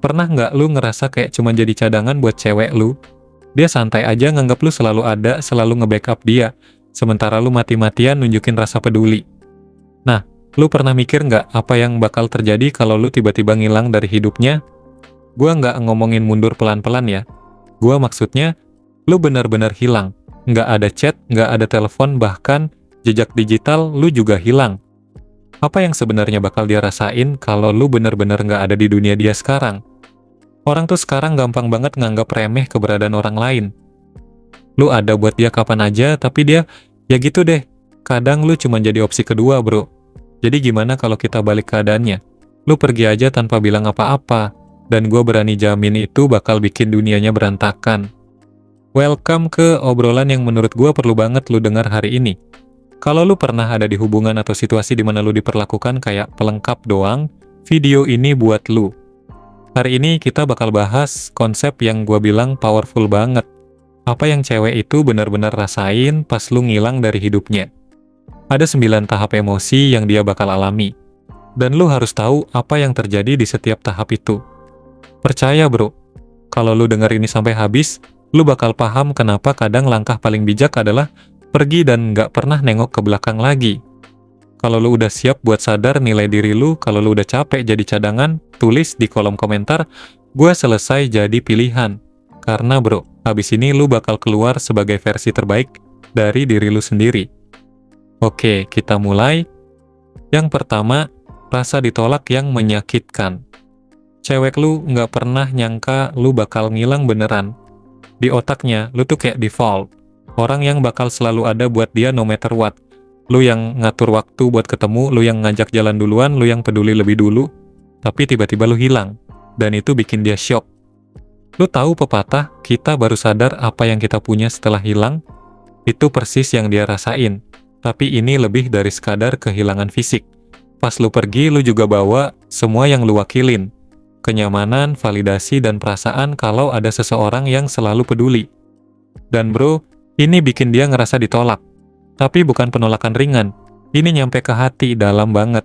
Pernah nggak lu ngerasa kayak cuma jadi cadangan buat cewek lu? Dia santai aja nganggap lu selalu ada, selalu nge-backup dia, sementara lu mati-matian nunjukin rasa peduli. Nah, lu pernah mikir nggak apa yang bakal terjadi kalau lu tiba-tiba ngilang dari hidupnya? Gua nggak ngomongin mundur pelan-pelan ya. Gua maksudnya, lu benar-benar hilang. Nggak ada chat, nggak ada telepon, bahkan jejak digital lu juga hilang. Apa yang sebenarnya bakal dia rasain kalau lu benar-benar nggak ada di dunia dia sekarang? Orang tuh sekarang gampang banget nganggap remeh keberadaan orang lain. Lu ada buat dia kapan aja, tapi dia, ya gitu deh. Kadang lu cuma jadi opsi kedua, bro. Jadi gimana kalau kita balik keadaannya? Lu pergi aja tanpa bilang apa-apa, dan gua berani jamin itu bakal bikin dunianya berantakan. Welcome ke obrolan yang menurut gua perlu banget lu dengar hari ini. Kalau lu pernah ada di hubungan atau situasi di mana lu diperlakukan kayak pelengkap doang, video ini buat lu. Hari ini kita bakal bahas konsep yang gua bilang powerful banget. Apa yang cewek itu benar-benar rasain pas lu ngilang dari hidupnya. Ada 9 tahap emosi yang dia bakal alami. Dan lu harus tahu apa yang terjadi di setiap tahap itu. Percaya bro, kalau lu denger ini sampai habis, lu bakal paham kenapa kadang langkah paling bijak adalah pergi dan nggak pernah nengok ke belakang lagi. Kalau lu udah siap buat sadar nilai diri lu, kalau lu udah capek jadi cadangan, tulis di kolom komentar, gue selesai jadi pilihan. Karena bro, habis ini lu bakal keluar sebagai versi terbaik dari diri lu sendiri. Oke, kita mulai. Yang pertama, rasa ditolak yang menyakitkan. Cewek lu nggak pernah nyangka lu bakal ngilang beneran. Di otaknya, lu tuh kayak default. Orang yang bakal selalu ada buat dia no matter what. Lu yang ngatur waktu buat ketemu, lu yang ngajak jalan duluan, lu yang peduli lebih dulu. Tapi tiba-tiba lu hilang. Dan itu bikin dia shock. Lu tahu pepatah, kita baru sadar apa yang kita punya setelah hilang? Itu persis yang dia rasain. Tapi ini lebih dari sekadar kehilangan fisik. Pas lu pergi, lu juga bawa semua yang lu wakilin. Kenyamanan, validasi, dan perasaan kalau ada seseorang yang selalu peduli. Dan bro, ini bikin dia ngerasa ditolak. Tapi bukan penolakan ringan. Ini nyampe ke hati dalam banget.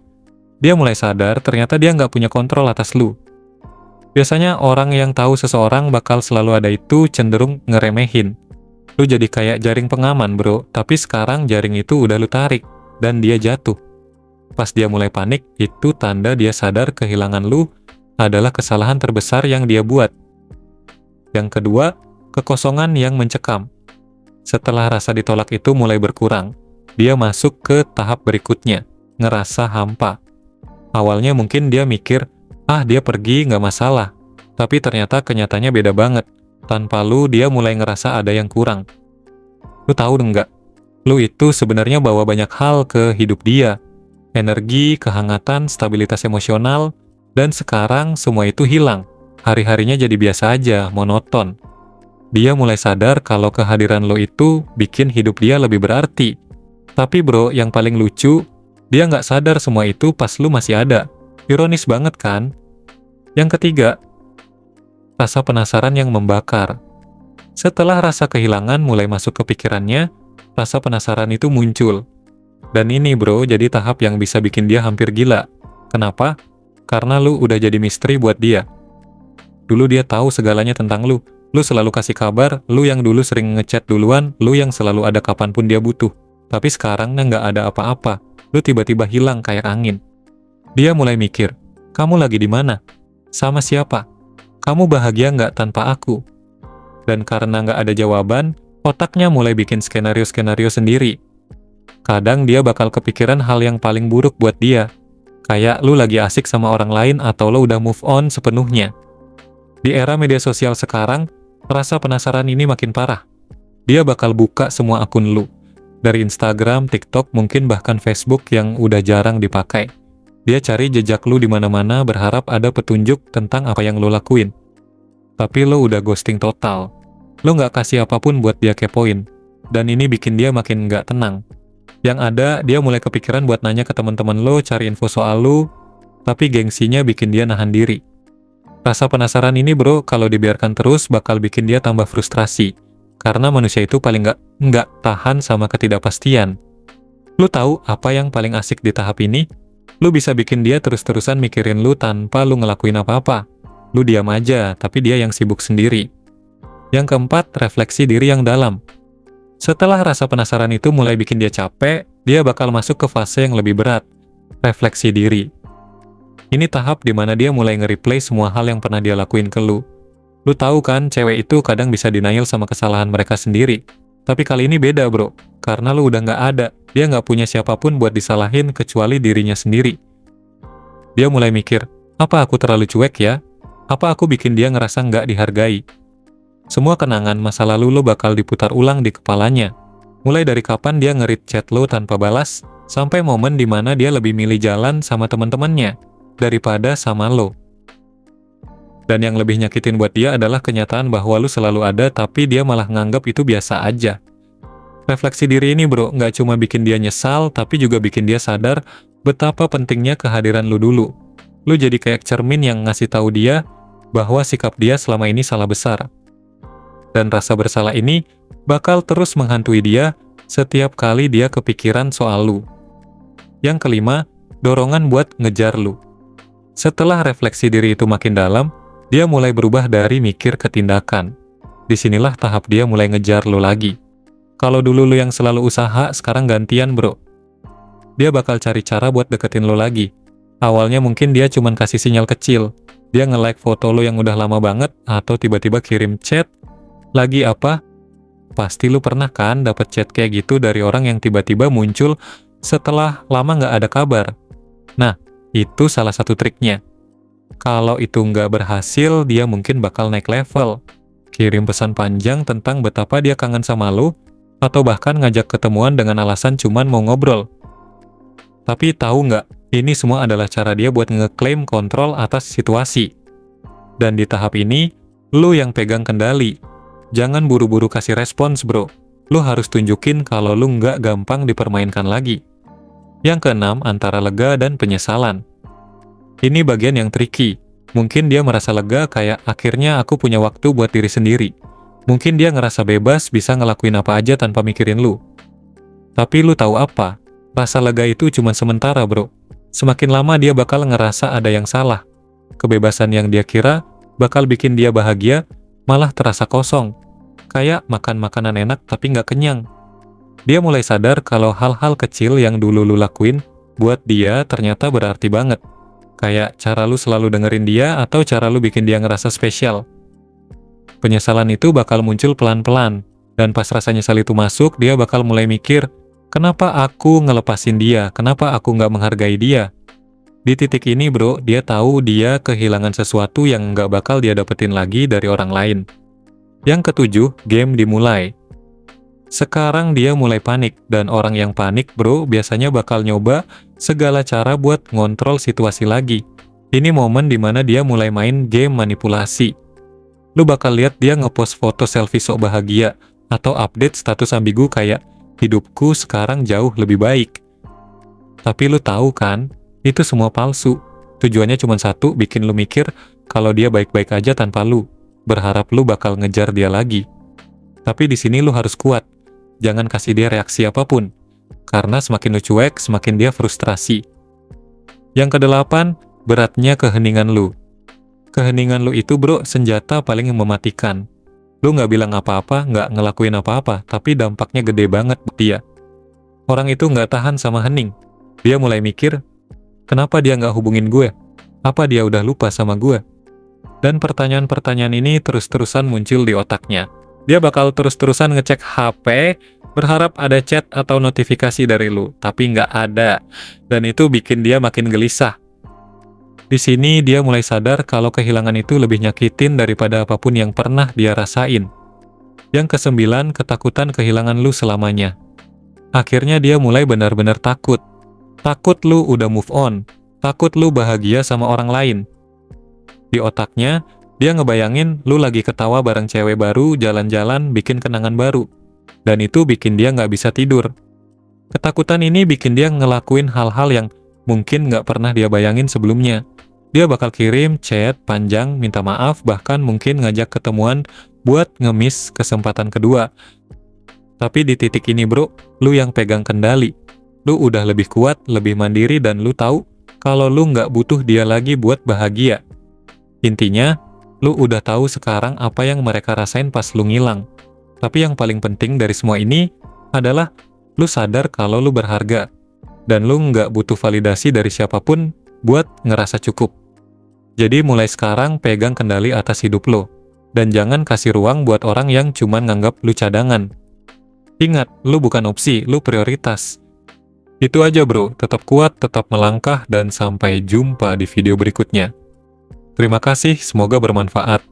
Dia mulai sadar ternyata dia nggak punya kontrol atas lu. Biasanya orang yang tahu seseorang bakal selalu ada itu cenderung ngeremehin. Lu jadi kayak jaring pengaman bro, tapi sekarang jaring itu udah lu tarik, dan dia jatuh. Pas dia mulai panik, itu tanda dia sadar kehilangan lu adalah kesalahan terbesar yang dia buat. Yang kedua, kekosongan yang mencekam. Setelah rasa ditolak itu mulai berkurang, dia masuk ke tahap berikutnya, ngerasa hampa. Awalnya mungkin dia mikir, dia pergi nggak masalah. Tapi ternyata kenyataannya beda banget. Tanpa lu, dia mulai ngerasa ada yang kurang. Lu tahu nggak? Lu itu sebenarnya bawa banyak hal ke hidup dia. Energi, kehangatan, stabilitas emosional, dan sekarang semua itu hilang. Hari-harinya jadi biasa aja, monoton. Dia mulai sadar kalau kehadiran lo itu bikin hidup dia lebih berarti. Tapi bro, yang paling lucu, dia nggak sadar semua itu pas lu masih ada. Ironis banget kan? Yang ketiga, rasa penasaran yang membakar. Setelah rasa kehilangan mulai masuk ke pikirannya, rasa penasaran itu muncul. Dan ini bro, jadi tahap yang bisa bikin dia hampir gila. Kenapa? Karena lu udah jadi misteri buat dia. Dulu dia tahu segalanya tentang lu. Lu selalu kasih kabar, lu yang dulu sering ngechat duluan, lu yang selalu ada kapanpun dia butuh. Tapi sekarang nggak ada apa-apa. Lu tiba-tiba hilang kayak angin. Dia mulai mikir, kamu lagi di mana? Sama siapa? Kamu bahagia nggak tanpa aku? Dan karena nggak ada jawaban, otaknya mulai bikin skenario-skenario sendiri. Kadang dia bakal kepikiran hal yang paling buruk buat dia. Kayak lu lagi asik sama orang lain atau lu udah move on sepenuhnya. Di era media sosial sekarang, rasa penasaran ini makin parah. Dia bakal buka semua akun lu. Dari Instagram, TikTok, mungkin bahkan Facebook yang udah jarang dipakai. Dia cari jejak lu di mana-mana berharap ada petunjuk tentang apa yang lu lakuin. Tapi lu udah ghosting total. Lu nggak kasih apapun buat dia kepoin. Dan ini bikin dia makin nggak tenang. Yang ada, dia mulai kepikiran buat nanya ke teman-teman lo, cari info soal lu, tapi gengsinya bikin dia nahan diri. Rasa penasaran ini bro, kalau dibiarkan terus bakal bikin dia tambah frustrasi. Karena manusia itu paling nggak tahan sama ketidakpastian. Lu tahu apa yang paling asik di tahap ini? Lu bisa bikin dia terus-terusan mikirin lu tanpa lu ngelakuin apa-apa. Lu diam aja, tapi dia yang sibuk sendiri. Yang keempat, refleksi diri yang dalam. Setelah rasa penasaran itu mulai bikin dia capek, dia bakal masuk ke fase yang lebih berat, refleksi diri. Ini tahap dimana dia mulai nge-replay semua hal yang pernah dia lakuin ke lu. Lu tahu kan, cewek itu kadang bisa denial sama kesalahan mereka sendiri. Tapi kali ini beda bro, karena lu udah nggak ada, dia nggak punya siapapun buat disalahin kecuali dirinya sendiri. Dia mulai mikir, apa aku terlalu cuek ya? Apa aku bikin dia ngerasa nggak dihargai? Semua kenangan masa lalu lo bakal diputar ulang di kepalanya. Mulai dari kapan dia nge-read chat lo tanpa balas, sampai momen dimana dia lebih milih jalan sama teman-temannya daripada sama lo. Dan yang lebih nyakitin buat dia adalah kenyataan bahwa lo selalu ada, tapi dia malah nganggap itu biasa aja. Refleksi diri ini bro, nggak cuma bikin dia nyesal, tapi juga bikin dia sadar betapa pentingnya kehadiran lo dulu. Lo jadi kayak cermin yang ngasih tahu dia bahwa sikap dia selama ini salah besar. Dan rasa bersalah ini bakal terus menghantui dia setiap kali dia kepikiran soal lu. Yang kelima, dorongan buat ngejar lu. Setelah refleksi diri itu makin dalam, dia mulai berubah dari mikir ke tindakan. Disinilah tahap dia mulai ngejar lu lagi. Kalau dulu lu yang selalu usaha, sekarang gantian bro. Dia bakal cari cara buat deketin lu lagi. Awalnya mungkin dia cuman kasih sinyal kecil. Dia nge-like foto lu yang udah lama banget, atau tiba-tiba kirim chat. Lagi apa? Pasti lu pernah kan dapet chat kayak gitu dari orang yang tiba-tiba muncul setelah lama nggak ada kabar. Nah, itu salah satu triknya. Kalau itu nggak berhasil, dia mungkin bakal naik level. Kirim pesan panjang tentang betapa dia kangen sama lu, atau bahkan ngajak ketemuan dengan alasan cuman mau ngobrol. Tapi tahu nggak, ini semua adalah cara dia buat ngeklaim kontrol atas situasi. Dan di tahap ini, lu yang pegang kendali. Jangan buru-buru kasih respons bro. Lu harus tunjukin kalau lu nggak gampang dipermainkan lagi. Yang keenam, antara lega dan penyesalan. Ini bagian yang tricky. Mungkin dia merasa lega kayak akhirnya aku punya waktu buat diri sendiri. Mungkin dia ngerasa bebas bisa ngelakuin apa aja tanpa mikirin lu. Tapi lu tahu apa? Rasa lega itu cuma sementara bro. Semakin lama dia bakal ngerasa ada yang salah. Kebebasan yang dia kira bakal bikin dia bahagia malah terasa kosong, kayak makan makanan enak tapi nggak kenyang. Dia mulai sadar kalau hal-hal kecil yang dulu lu lakuin, buat dia ternyata berarti banget. Kayak cara lu selalu dengerin dia, atau cara lu bikin dia ngerasa spesial. Penyesalan itu bakal muncul pelan-pelan, dan pas rasa nyesal itu masuk, dia bakal mulai mikir, kenapa aku ngelepasin dia, kenapa aku nggak menghargai dia. Di titik ini bro, dia tahu dia kehilangan sesuatu yang nggak bakal dia dapetin lagi dari orang lain. Yang ketujuh, game dimulai. Sekarang dia mulai panik, dan orang yang panik bro biasanya bakal nyoba segala cara buat ngontrol situasi lagi. Ini momen dimana dia mulai main game manipulasi. Lu bakal lihat dia ngepost foto selfie sok bahagia, atau update status ambigu kayak, hidupku sekarang jauh lebih baik. Tapi lu tahu kan, itu semua palsu. Tujuannya cuma satu, bikin lu mikir kalau dia baik-baik aja tanpa lu. Berharap lu bakal ngejar dia lagi. Tapi di sini lu harus kuat. Jangan kasih dia reaksi apapun. Karena semakin lu cuek, semakin dia frustrasi. Yang kedelapan, beratnya keheningan lu. Keheningan lu itu bro, senjata paling mematikan. Lu nggak bilang apa-apa, nggak ngelakuin apa-apa, tapi dampaknya gede banget buat dia. Orang itu nggak tahan sama hening. Dia mulai mikir, kenapa dia nggak hubungin gue? Apa dia udah lupa sama gue? Dan pertanyaan-pertanyaan ini terus-terusan muncul di otaknya. Dia bakal terus-terusan ngecek HP, berharap ada chat atau notifikasi dari lu, tapi nggak ada. Dan itu bikin dia makin gelisah. Di sini dia mulai sadar kalau kehilangan itu lebih nyakitin daripada apapun yang pernah dia rasain. Yang kesembilan, ketakutan kehilangan lu selamanya. Akhirnya dia mulai benar-benar takut. Takut lu udah move on. Takut lu bahagia sama orang lain. Di otaknya, dia ngebayangin lu lagi ketawa bareng cewek baru, jalan-jalan, bikin kenangan baru. Dan itu bikin dia nggak bisa tidur. Ketakutan ini bikin dia ngelakuin hal-hal yang mungkin nggak pernah dia bayangin sebelumnya. Dia bakal kirim chat panjang, minta maaf, bahkan mungkin ngajak ketemuan buat ngemis kesempatan kedua. Tapi di titik ini bro, lu yang pegang kendali. Lu udah lebih kuat, lebih mandiri, dan lu tahu kalau lu nggak butuh dia lagi buat bahagia. Intinya, Lu udah tahu sekarang apa yang mereka rasain pas lu ngilang. Tapi yang paling penting dari semua ini adalah lu sadar kalau lu berharga. Dan lu nggak butuh validasi dari siapapun buat ngerasa cukup. Jadi mulai sekarang pegang kendali atas hidup lu. Dan jangan kasih ruang buat orang yang cuman nganggap lu cadangan. Ingat, lu bukan opsi, lu prioritas. Itu aja bro, tetap kuat, tetap melangkah, dan sampai jumpa di video berikutnya. Terima kasih, semoga bermanfaat.